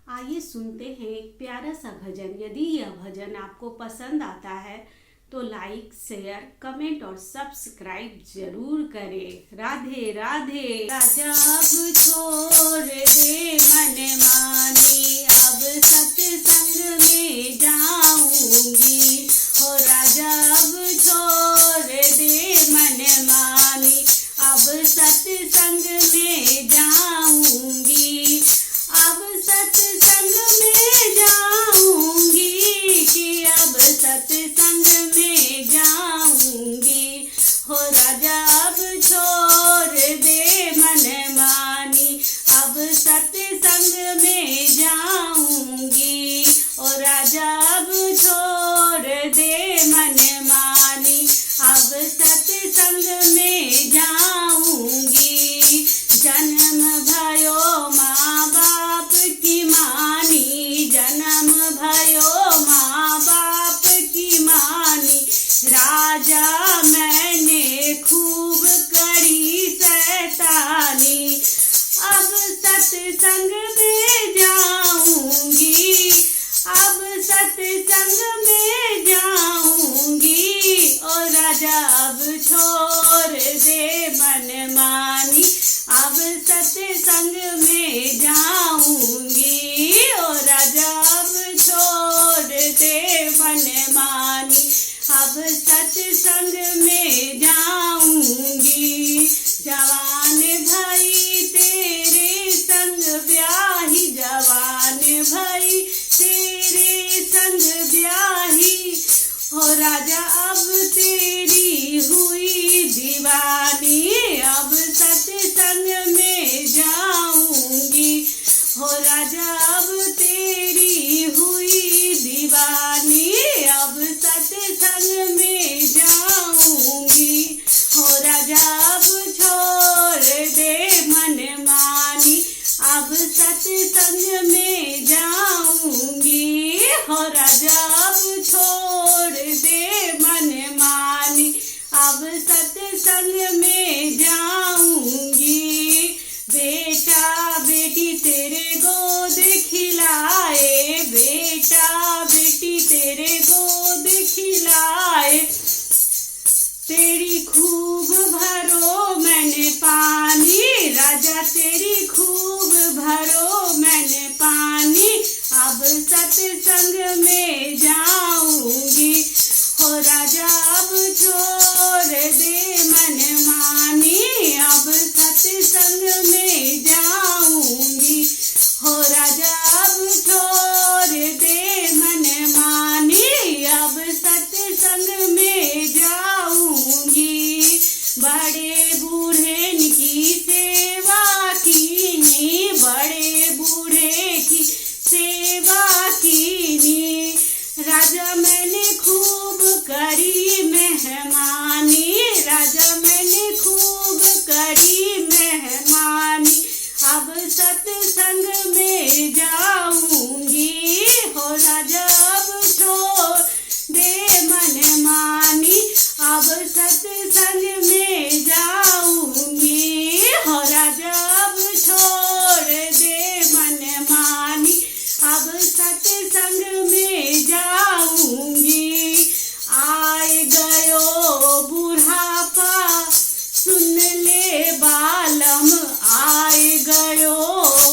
आइए सुनते हैं एक प्यारा सा भजन। यदि यह भजन आपको पसंद आता है तो लाइक, शेयर, कमेंट और सब्सक्राइब जरूर करें। राधे राधे। राजा अब छोड़ दे मन मानी, अब सत्संग में जाऊंगी। हो राजा अब छोड़ दे मन मानी, अब सत्संग में जाऊंगी। अब सत्संग में जाऊंगी कि अब सत्संग में जाऊंगी। हो राजा अब छोड़ दे मन मानी, अब सत्संग में जाऊंगी। ओ राजा अब छोड़ दे मन मानी, अब सत्संग में जाऊंगी। जन्म भयो माँ बाप की मानी, जन्म भयो माँ बाप की मानी। राजा मैंने खूब करी शैतानी, अब सत्संग में जाऊंगी। अब सत्संग में जाऊंगी। और राजा अब छोड़ दे मन मानी, अब सत्संग में जाऊंगी। और राजा अब छोड़ दे मन मानी, अब सत्संग में जाऊंगी। जवान भाई तेरे संग ब्याही, जवान भाई तेरे संग ब्याही। हो राजा अब तेरी हुई दीवानी, अब सत्संग में जाऊंगी। हो राजा अब तेरी हुई दीवानी, अब सत्संग में जाऊंगी। हो राजा अब छोड़ दे मन मानी, अब सत्संग में जाऊंगी। हो राजा अब छोड़ दे मन मानी, अब सत्संग में जाऊंगी। बेटा बेटी तेरे गोद खिलाए, बेटा बेटी तेरे गोद खिलाए। तेरी खूब भरो मैंने पानी, राजा तेरी खूब भरो मैंने पानी, अब सत्संग में जाऊंगी। हो राजा अब छोड़ दे मन मानी, अब सत्संग में जाऊंगी। हो राजा अब छोड़ दे मन मानी, अब सत्संग में जाऊंगी। बड़े बूढ़े की सेवा कीनी, बड़े बूढ़े की सेवा कीनी। राजा मैंने खूब करी मेहमानी, राजा मैंने खूब करी मेहमानी, अब सत्संग में जाऊंगी। हो राजा अब छोड़ दे मन मानी, अब सत्संग में जाऊंगी। हो राजा अब छोड़ दे मन मानी, अब सत्संग में जाऊंगी। आए गयो बुढ़ापा सुन ले बालम, आए गयो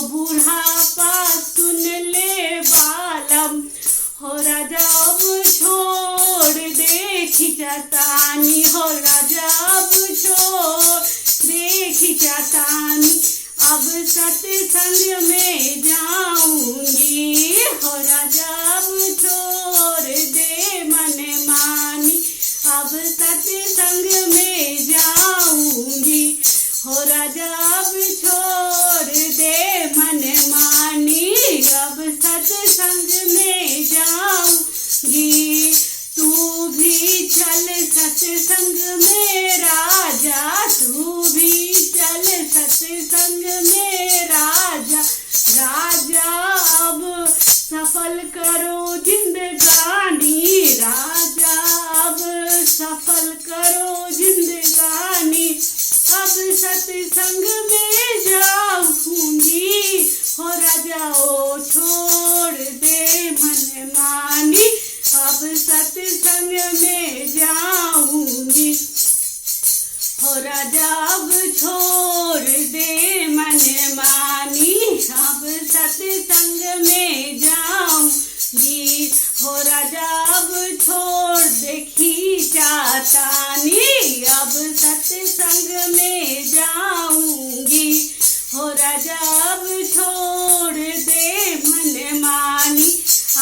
बुढ़ापा सुन ले बालम। हो राजा अब छोड़ दे खिंचतानी, हो राजा अब छोड़ दे खिंचतानी, अब सत्संग में जाऊंगी। हो राजा अब छोड़ दे मन मानी, अब सत्संग में जाऊंगी। हो राजा अब छोड़ दे मन मानी, अब सत्संग में जाऊंगी। तू भी चल सत्संग में राजा, तू भी चल सत्संग में राजा। राजा अब सफल करो जिंदगानी, राजा अब सफल करो जिंदगानी। राजा अब छोड़ दे मन मानी, अब सत्संग में जाऊंगी। हो राजा अब छोड़ दे खींचातानी, अब सत्संग में जाऊंगी। हो राजा अब छोड़ दे मन मानी,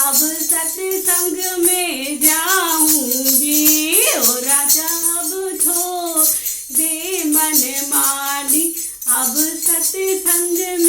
अब सत्संग में जाऊंगी। हो राजा अब छोड़ दे मन मानी, अब सत्संग में